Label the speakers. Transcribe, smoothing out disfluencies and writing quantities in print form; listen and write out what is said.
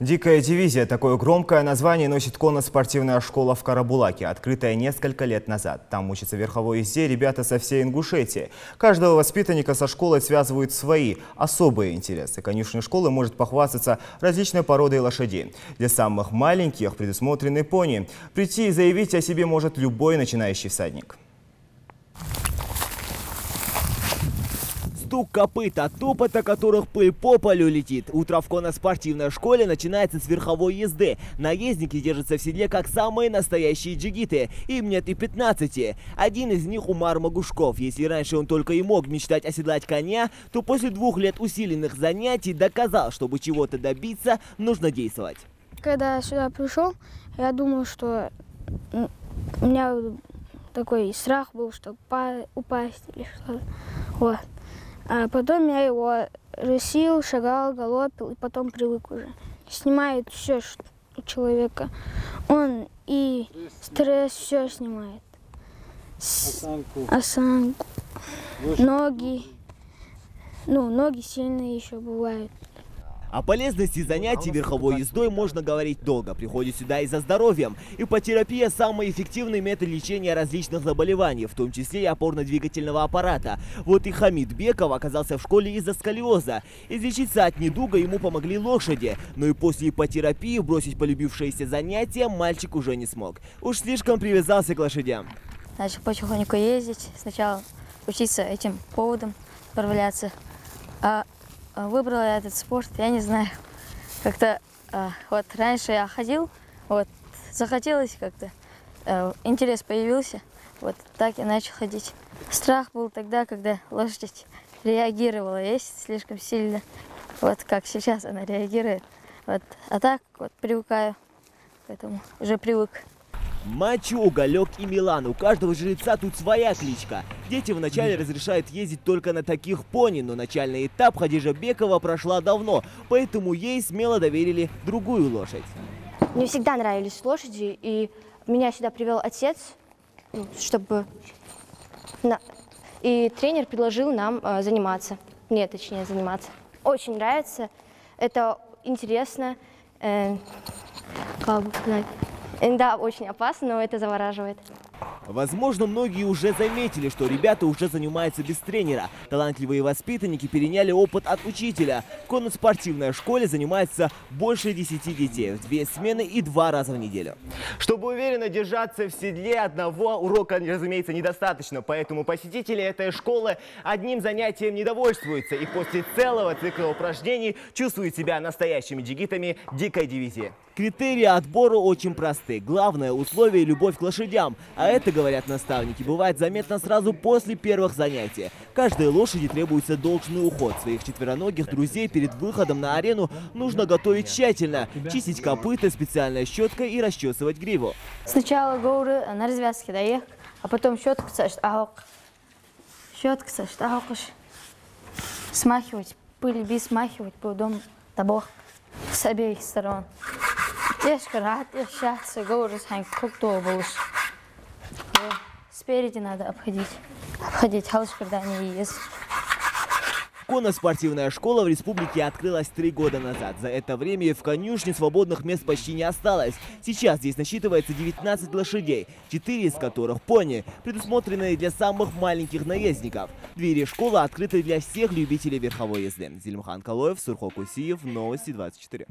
Speaker 1: Дикая дивизия – такое громкое название носит конно-спортивная школа в Карабулаке, открытая несколько лет назад. Там учатся верховой езде ребята со всей Ингушетии. Каждого воспитанника со школой связывают свои особые интересы. Конюшня школы может похвастаться различной породой лошадей. Для самых маленьких предусмотрены пони. Прийти и заявить о себе может любой начинающий всадник.
Speaker 2: Стук копыт, от топота которых пыль по полю летит. Утро в конно-спортивной школе начинается с верховой езды. Наездники держатся в седле, как самые настоящие джигиты. Им нет и 15. Один из них Умар Магушков. Если раньше он только и мог мечтать оседлать коня, то после 2 лет усиленных занятий доказал, чтобы чего-то добиться, нужно действовать.
Speaker 3: Когда я сюда пришел, я думал, что у меня такой страх был, что упасть или что-то. Вот. А потом я его рысил, шагал, галопил, и потом привык уже. Снимает все у человека. Он и стресс все снимает. Осанку. Ноги. Ноги сильные еще бывают.
Speaker 2: О полезности занятий верховой ездой можно говорить долго. Приходят сюда и за здоровьем. Иппотерапия – самый эффективный метод лечения различных заболеваний, в том числе и опорно-двигательного аппарата. Вот и Хамид Беков оказался в школе из-за сколиоза. Излечиться от недуга ему помогли лошади. Но и после иппотерапии бросить полюбившееся занятие мальчик уже не смог. Уж слишком привязался к лошадям.
Speaker 4: Начал потихоньку ездить. Сначала учиться этим поводом справляться. Выбрала я этот спорт, я не знаю, как-то вот раньше я ходил, вот захотелось как-то, интерес появился, вот так я начал ходить. Страх был тогда, когда лошадь реагировала, есть слишком сильно, вот как сейчас она реагирует, вот, а так вот привыкаю к этому, уже привык.
Speaker 2: Мачо, Уголек и Милан. У каждого жреца тут своя кличка. Дети вначале разрешают ездить только на таких пони, но начальный этап Хадижа Бекова прошла давно, поэтому ей смело доверили другую лошадь.
Speaker 5: Мне всегда нравились лошади, и меня сюда привел отец, чтобы... И тренер предложил нам заниматься, мне точнее заниматься. Очень нравится, это интересно, как бы сказать. Да, очень опасно, но это завораживает.
Speaker 2: Возможно, многие уже заметили, что ребята уже занимаются без тренера. Талантливые воспитанники переняли опыт от учителя. В конно-спортивной школе занимается больше 10 детей в 2 смены и 2 раза в неделю. Чтобы уверенно держаться в седле, одного урока, разумеется, недостаточно. Поэтому посетители этой школы одним занятием не довольствуются и после целого цикла упражнений чувствуют себя настоящими джигитами дикой дивизии. Критерии отбора очень просты. Главное условие – любовь к лошадям. А это, говорят наставники, бывает заметно сразу после первых занятий. Каждой лошади требуется должный уход. Своих четвероногих друзей перед выходом на арену нужно готовить тщательно. Чистить копыта специальной щеткой и расчесывать гриву.
Speaker 4: Сначала говорю на развязке, да, а потом щетка, смахивать, пыль без смахивать, потом табох с обеих сторон. Спереди надо обходить халыш, когда они ездят.
Speaker 2: Конно-спортивная школа в республике открылась 3 года назад. За это время в конюшне свободных мест почти не осталось. Сейчас здесь насчитывается 19 лошадей, 4 из которых пони, предусмотренные для самых маленьких наездников. Двери школы открыты для всех любителей верховой езды. Зельмхан Калоев, Сурхо Кусиев, Новости 24.